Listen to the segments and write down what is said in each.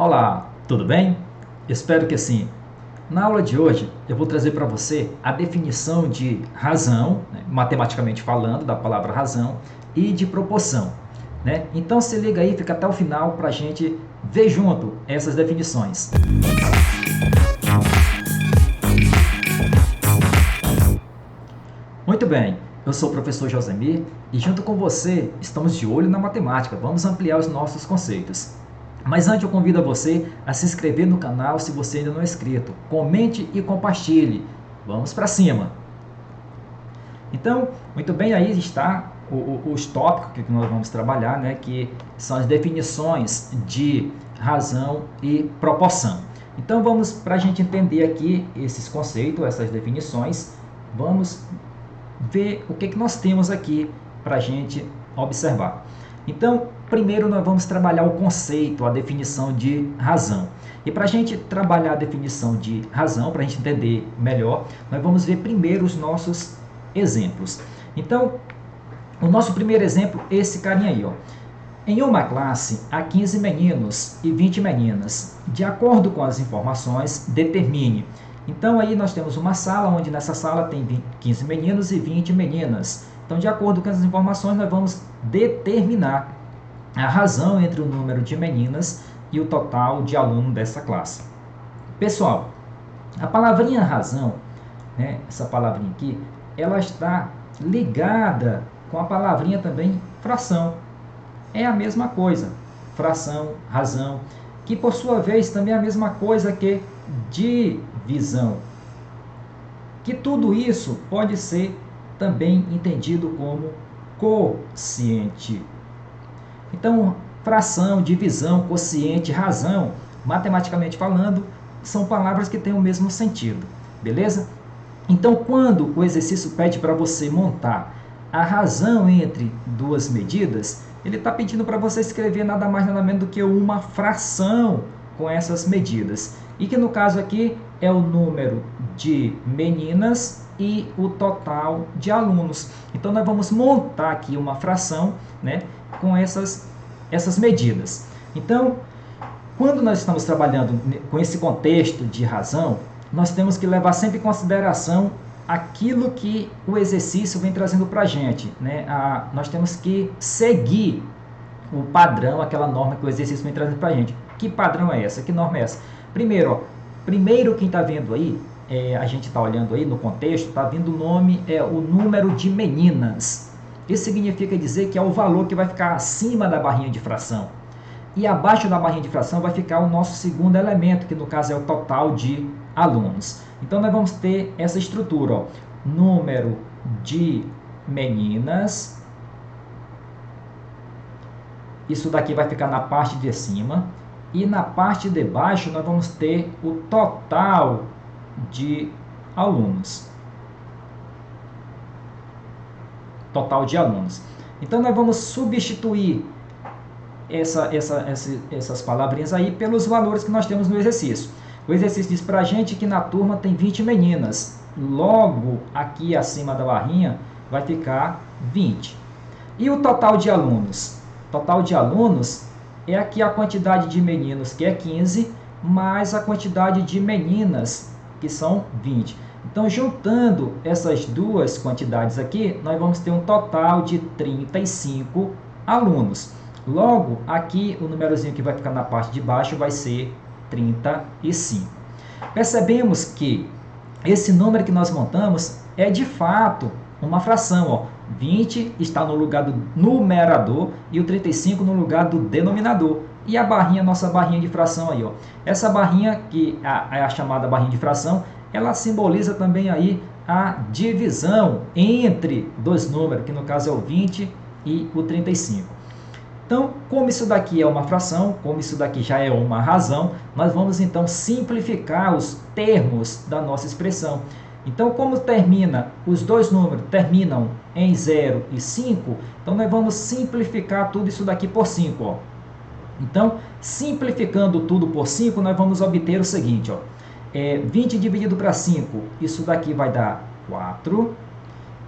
Olá, tudo bem? Espero que sim. Na aula de hoje, eu vou trazer para você a definição de razão, né, matematicamente falando, da palavra razão, e de proporção. Né? Então se liga aí, fica até o final para a gente ver junto essas definições. Muito bem, eu sou o professor Josemir e junto com você estamos de olho na matemática, vamos ampliar os nossos conceitos. Mas antes eu convido a você a se inscrever no canal se você ainda não é inscrito. Comente e compartilhe. Vamos para cima! Então, muito bem, aí está os tópicos que nós vamos trabalhar, né, que são as definições de razão e proporção. Então vamos, para a gente entender aqui esses conceitos, essas definições, vamos ver o que nós temos aqui para a gente observar. Então, primeiro nós vamos trabalhar o conceito, a definição de razão. E para a gente trabalhar a definição de razão, para a gente entender melhor, nós vamos ver primeiro os nossos exemplos. Então, o nosso primeiro exemplo é esse carinha aí, ó. Em uma classe, há 15 meninos e 20 meninas. De acordo com as informações, determine. Então, aí nós temos uma sala, onde nessa sala tem 15 meninos e 20 meninas. Então, de acordo com as informações, nós vamos determinar a razão entre o número de meninas e o total de alunos dessa classe. Pessoal, a palavrinha razão, né, essa palavrinha aqui, ela está ligada com a palavrinha também fração. É a mesma coisa, fração, razão, que por sua vez também é a mesma coisa que divisão. Que tudo isso pode ser também entendido como quociente. Então, fração, divisão, quociente, razão, matematicamente falando, são palavras que têm o mesmo sentido, beleza? Então, quando o exercício pede para você montar a razão entre duas medidas, ele está pedindo para você escrever nada mais nada menos do que uma fração com essas medidas. E que no caso aqui é o número de meninas e o total de alunos. Então nós vamos montar aqui uma fração, né, com essas medidas. Então, quando nós estamos trabalhando com esse contexto de razão, nós temos que levar sempre em consideração aquilo que o exercício vem trazendo para a gente, né? Nós temos que seguir o padrão, aquela norma que o exercício vem trazendo para a gente. Que padrão é essa? Que norma é essa? Primeiro, ó, quem está vendo aí, a gente está olhando aí no contexto, está vendo o nome, o número de meninas. Isso significa dizer que é o valor que vai ficar acima da barrinha de fração. E abaixo da barrinha de fração vai ficar o nosso segundo elemento, que no caso é o total de alunos. Então nós vamos ter essa estrutura, ó, número de meninas, isso daqui vai ficar na parte de cima, e na parte de baixo nós vamos ter o total de alunos. Total de alunos. Então nós vamos substituir essas palavrinhas aí pelos valores que nós temos no exercício. O exercício diz para a gente que na turma tem 20 meninas. Logo, aqui acima da barrinha vai ficar 20. E o total de alunos? Total de alunos é aqui a quantidade de meninos, que é 15, mais a quantidade de meninas, que são 20. Então, juntando essas duas quantidades aqui, nós vamos ter um total de 35 alunos. Logo, aqui o númerozinho que vai ficar na parte de baixo vai ser 35. Percebemos que esse número que nós montamos é de fato uma fração. Ó. 20 está no lugar do numerador e o 35 no lugar do denominador. E a barrinha, nossa barrinha de fração aí. Ó. Essa barrinha, que é a chamada barrinha de fração, ela simboliza também aí a divisão entre dois números, que no caso é o 20 e o 35. Então, como isso daqui é uma fração, como isso daqui já é uma razão, nós vamos então simplificar os termos da nossa expressão. Então, como os dois números terminam em 0 e 5, então nós vamos simplificar tudo isso daqui por 5. Ó. Então, simplificando tudo por 5, nós vamos obter o seguinte, ó, 20 dividido para 5, isso daqui vai dar 4,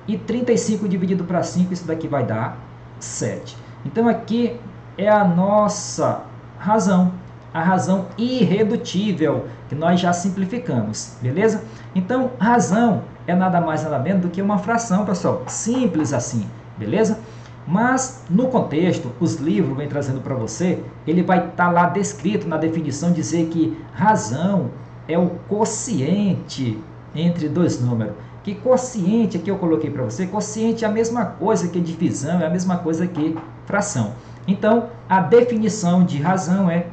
e 35 dividido para 5, isso daqui vai dar 7. Então aqui é a nossa razão. a razão irredutível, que nós já simplificamos, beleza? Então, razão é nada mais nada menos do que uma fração, pessoal, simples assim, beleza? Mas, no contexto, os livros vêm trazendo para você, ele vai estar lá descrito na definição, dizer que razão é o quociente entre dois números. Que quociente aqui eu coloquei para você, quociente é a mesma coisa que divisão, é a mesma coisa que fração. Então, a definição de razão é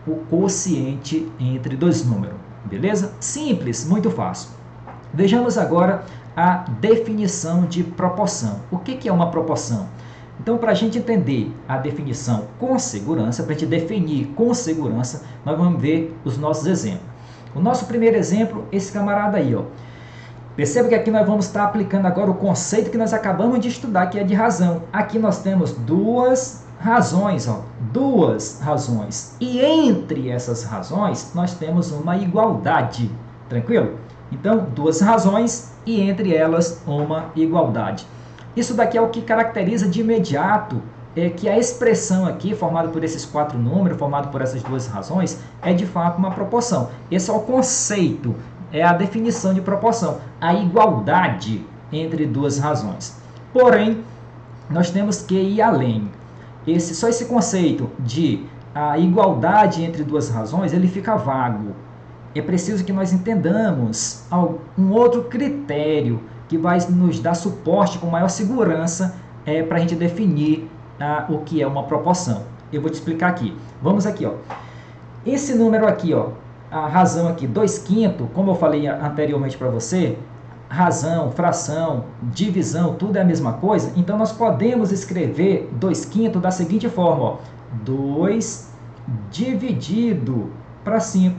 o quociente entre dois números, beleza? Simples, muito fácil. Vejamos agora a definição de proporção. O que é uma proporção? Então, para a gente entender a definição com segurança, para a gente definir com segurança, nós vamos ver os nossos exemplos. O nosso primeiro exemplo, esse camarada aí, ó. Perceba que aqui nós vamos estar aplicando agora o conceito que nós acabamos de estudar, que é de razão. Aqui nós temos duas razões, ó, duas razões. E entre essas razões, nós temos uma igualdade, tranquilo? Então, duas razões e entre elas uma igualdade. Isso daqui é o que caracteriza de imediato que a expressão aqui, formada por esses quatro números, formada por essas duas razões, é de fato uma proporção. Esse é o conceito, é a definição de proporção, a igualdade entre duas razões. Porém, nós temos que ir além. Só esse conceito de a igualdade entre duas razões, ele fica vago. É preciso que nós entendamos um outro critério que vai nos dar suporte com maior segurança para a gente definir o que é uma proporção. Eu vou te explicar aqui. Vamos aqui, ó. Esse número aqui, ó, a razão aqui, 2/5, como eu falei anteriormente para você, razão, fração, divisão, tudo é a mesma coisa. Então, nós podemos escrever 2/5 da seguinte forma, ó, 2 dividido para 5.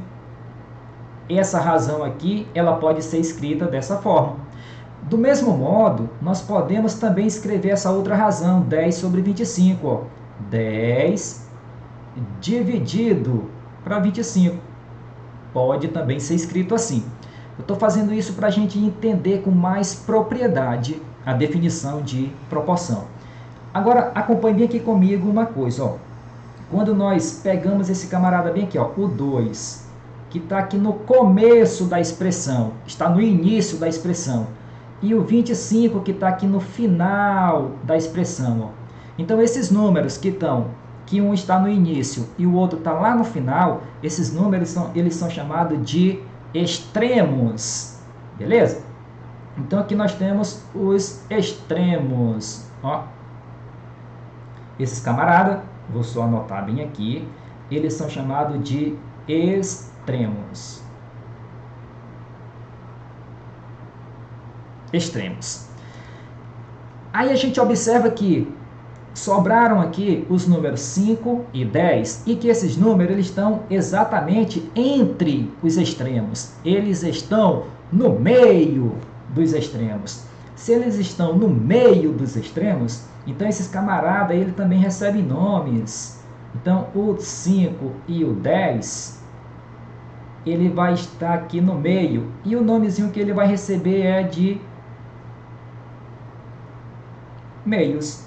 Essa razão aqui, ela pode ser escrita dessa forma. Do mesmo modo, nós podemos também escrever essa outra razão, 10 sobre 25. Ó. 10 dividido para 25. Pode também ser escrito assim. Eu estou fazendo isso para a gente entender com mais propriedade a definição de proporção. Agora, acompanhe bem aqui comigo uma coisa. Ó. Quando nós pegamos esse camarada bem aqui, ó, o 2, que está aqui no começo da expressão, está no início da expressão, e o 25 que está aqui no final da expressão. Ó. Então, esses números que um está no início e o outro está lá no final, esses números eles são chamados de extremos, beleza? Então, aqui nós temos os extremos. Ó. Esses camaradas, vou só anotar bem aqui, eles são chamados de extremos. Extremos. Aí a gente observa que sobraram aqui os números 5 e 10 e que esses números eles estão exatamente entre os extremos. Eles estão no meio dos extremos. Se eles estão no meio dos extremos, então esses camaradas ele também recebem nomes. Então o 5 e o 10 ele vai estar aqui no meio e o nomezinho que ele vai receber é de meios.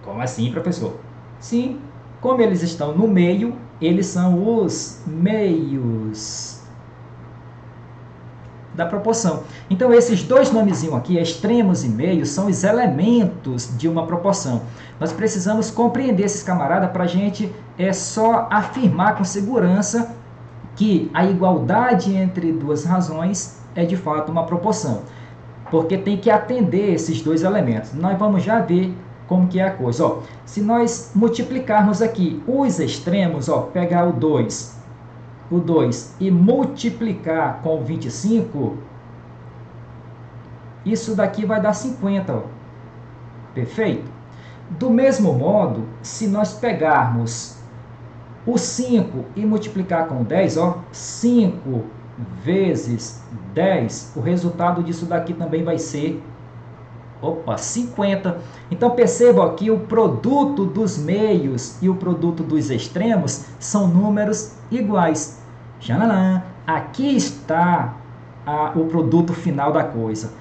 Como assim, professor? Sim, como eles estão no meio, eles são os meios da proporção. Então, esses dois nomezinhos aqui, extremos e meios, são os elementos de uma proporção. Nós precisamos compreender esses camaradas para a gente só afirmar com segurança que a igualdade entre duas razões é de fato uma proporção. Porque tem que atender esses dois elementos. Nós vamos já ver como que é a coisa. Ó, se nós multiplicarmos aqui os extremos, ó, pegar o 2 e multiplicar com o 25, isso daqui vai dar 50. Ó. Perfeito? Do mesmo modo, se nós pegarmos o 5 e multiplicar com o 10, ó, 5 vezes 10, o resultado disso daqui também vai ser 50. Então perceba que o produto dos meios e o produto dos extremos são números iguais. Xananã, aqui está o produto final da coisa.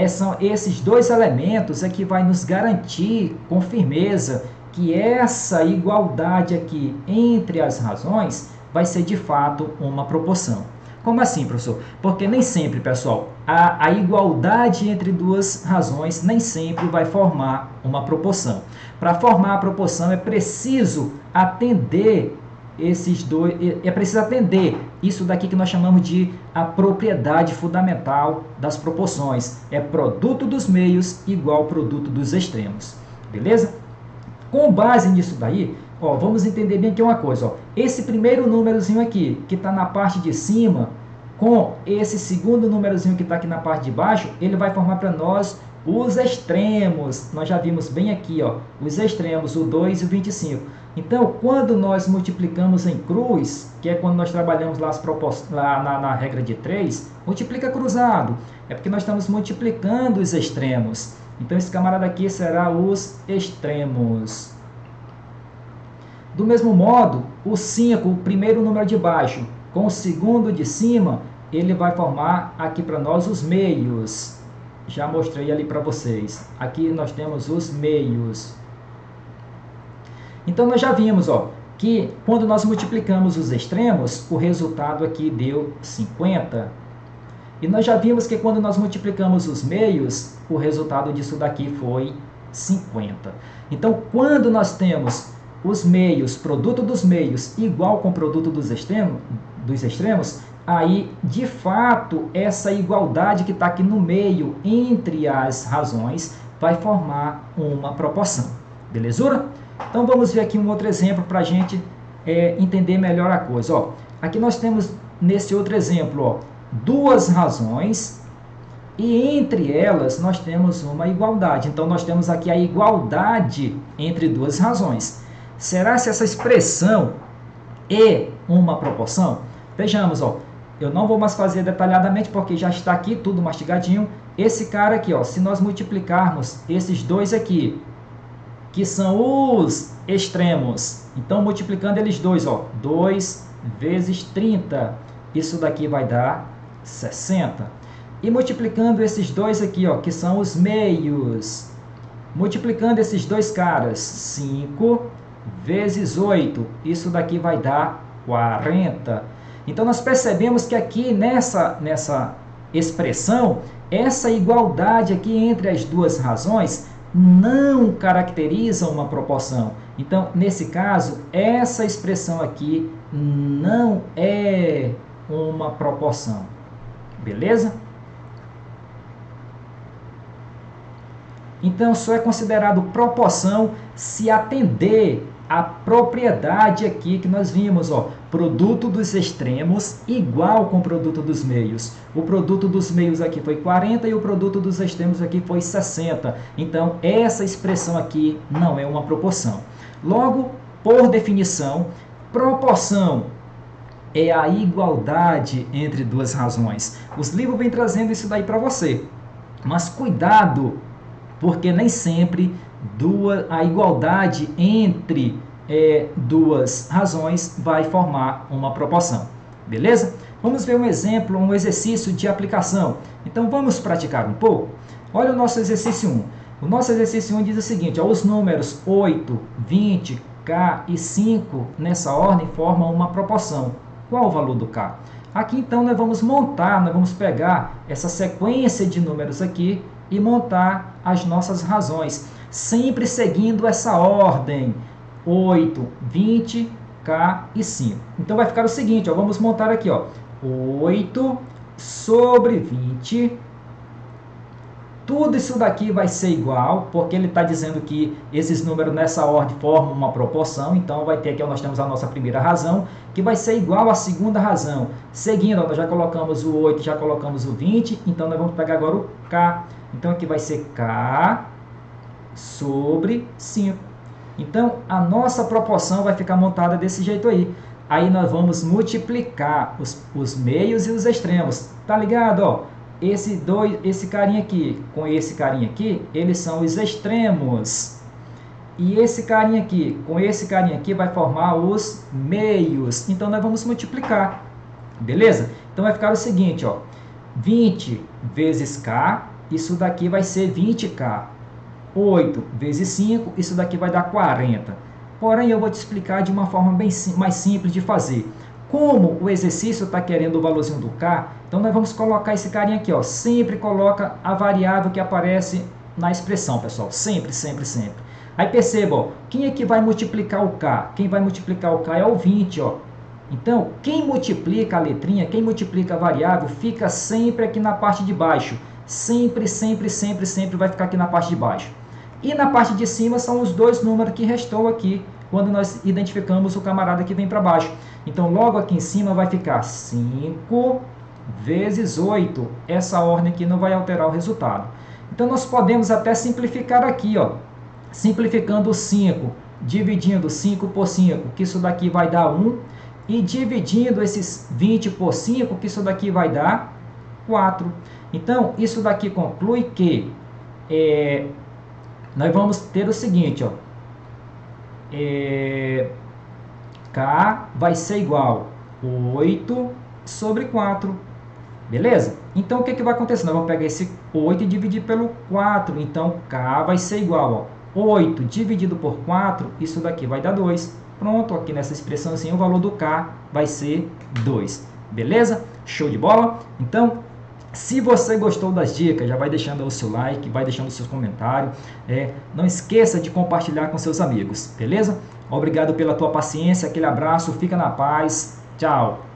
São esses dois elementos que vai nos garantir com firmeza que essa igualdade aqui entre as razões vai ser de fato uma proporção. Como assim, professor? Porque nem sempre, pessoal, a igualdade entre duas razões nem sempre vai formar uma proporção. Para formar a proporção é preciso atender isso daqui que nós chamamos de a propriedade fundamental das proporções. É produto dos meios igual produto dos extremos. Beleza? Com base nisso daí, ó, vamos entender bem aqui uma coisa. Ó. Esse primeiro númerozinho aqui, que está na parte de cima, com esse segundo númerozinho que está aqui na parte de baixo, ele vai formar para nós os extremos. Nós já vimos bem aqui, ó, os extremos, o 2 e o 25. Então, quando nós multiplicamos em cruz, que é quando nós trabalhamos lá na regra de 3, multiplica cruzado. É porque nós estamos multiplicando os extremos. Então, esse camarada aqui será os extremos. Do mesmo modo, o 5, o primeiro número de baixo, com o segundo de cima, ele vai formar aqui para nós os meios. Já mostrei ali para vocês. Aqui nós temos os meios. Então, nós já vimos, ó, que quando nós multiplicamos os extremos, o resultado aqui deu 50. E nós já vimos que quando nós multiplicamos os meios, o resultado disso daqui foi 50. Então, quando nós temos os meios, produto dos meios, igual com o produto dos extremos, aí, de fato, essa igualdade que está aqui no meio entre as razões vai formar uma proporção. Belezura? Então, vamos ver aqui um outro exemplo para a gente entender melhor a coisa. Ó, aqui nós temos, nesse outro exemplo, ó, duas razões e entre elas nós temos uma igualdade. Então, nós temos aqui a igualdade entre duas razões. Será se essa expressão é uma proporção? Vejamos, ó, eu não vou mais fazer detalhadamente porque já está aqui tudo mastigadinho. Esse cara aqui, ó, se nós multiplicarmos esses dois aqui, que são os extremos, então multiplicando eles dois, ó, 2 vezes 30, isso daqui vai dar 60. E multiplicando esses dois aqui, ó, que são os meios, multiplicando esses dois caras, 5 vezes 8, isso daqui vai dar 40. Então, nós percebemos que aqui nessa expressão, essa igualdade aqui entre as duas razões não caracteriza uma proporção. Então, nesse caso, essa expressão aqui não é uma proporção. Beleza? Então, só é considerado proporção se atender à propriedade aqui que nós vimos, ó, produto dos extremos igual com o produto dos meios. O produto dos meios aqui foi 40 e o produto dos extremos aqui foi 60. Então, essa expressão aqui não é uma proporção. Logo, por definição, proporção é a igualdade entre duas razões. Os livros vêm trazendo isso daí para você. Mas cuidado, porque nem sempre a igualdade entre duas razões vai formar uma proporção. Beleza? Vamos ver um exemplo, um exercício de aplicação. Então, vamos praticar um pouco? Olha o nosso exercício 1. O nosso exercício 1 diz o seguinte, ó, os números 8, 20, K e 5, nessa ordem, formam uma proporção. Qual o valor do K? Aqui, então, nós vamos pegar essa sequência de números aqui e montar as nossas razões, sempre seguindo essa ordem, 8, 20, K e 5. Então, vai ficar o seguinte, ó, vamos montar aqui, ó, 8 sobre 20, tudo isso daqui vai ser igual, porque ele está dizendo que esses números nessa ordem formam uma proporção, então vai ter aqui, ó, nós temos a nossa primeira razão, que vai ser igual à segunda razão. Seguindo, ó, nós já colocamos o 8, já colocamos o 20, então nós vamos pegar agora o K. Então, aqui vai ser K sobre 5. Então, a nossa proporção vai ficar montada desse jeito aí. Aí, nós vamos multiplicar os meios e os extremos. Tá ligado? Ó, esse carinha aqui com esse carinha aqui, eles são os extremos. E esse carinha aqui com esse carinha aqui vai formar os meios. Então, nós vamos multiplicar. Beleza? Então, vai ficar o seguinte, ó. 20 vezes K, isso daqui vai ser 20K. 8 vezes 5, isso daqui vai dar 40. Porém, eu vou te explicar de uma forma bem mais simples de fazer. Como o exercício está querendo o valorzinho do K, então nós vamos colocar esse carinha aqui, ó. Sempre coloca a variável que aparece na expressão, pessoal. Sempre, sempre, sempre. Aí perceba, ó, quem é que vai multiplicar o K? Quem vai multiplicar o K é o 20, ó. Então, quem multiplica a letrinha, quem multiplica a variável, fica sempre aqui na parte de baixo. Sempre, sempre, sempre, sempre vai ficar aqui na parte de baixo. E na parte de cima são os dois números que restou aqui, quando nós identificamos o camarada que vem para baixo. Então, logo aqui em cima vai ficar 5 vezes 8. Essa ordem aqui não vai alterar o resultado. Então, nós podemos até simplificar aqui, ó. Simplificando o 5, dividindo 5 por 5, que isso daqui vai dar 1. E dividindo esses 20 por 5, que isso daqui vai dar 4. Então, isso daqui conclui que nós vamos ter o seguinte, ó. K vai ser igual a 8 sobre 4. Beleza? Então, o que vai acontecer? Nós vamos pegar esse 8 e dividir pelo 4. Então, K vai ser igual a 8 dividido por 4. Isso daqui vai dar 2. Pronto, aqui nessa expressão assim, o valor do K vai ser 2. Beleza? Show de bola? Então, se você gostou das dicas, já vai deixando o seu like, vai deixando o seu comentário. Não esqueça de compartilhar com seus amigos, beleza? Obrigado pela tua paciência, aquele abraço, fica na paz, tchau!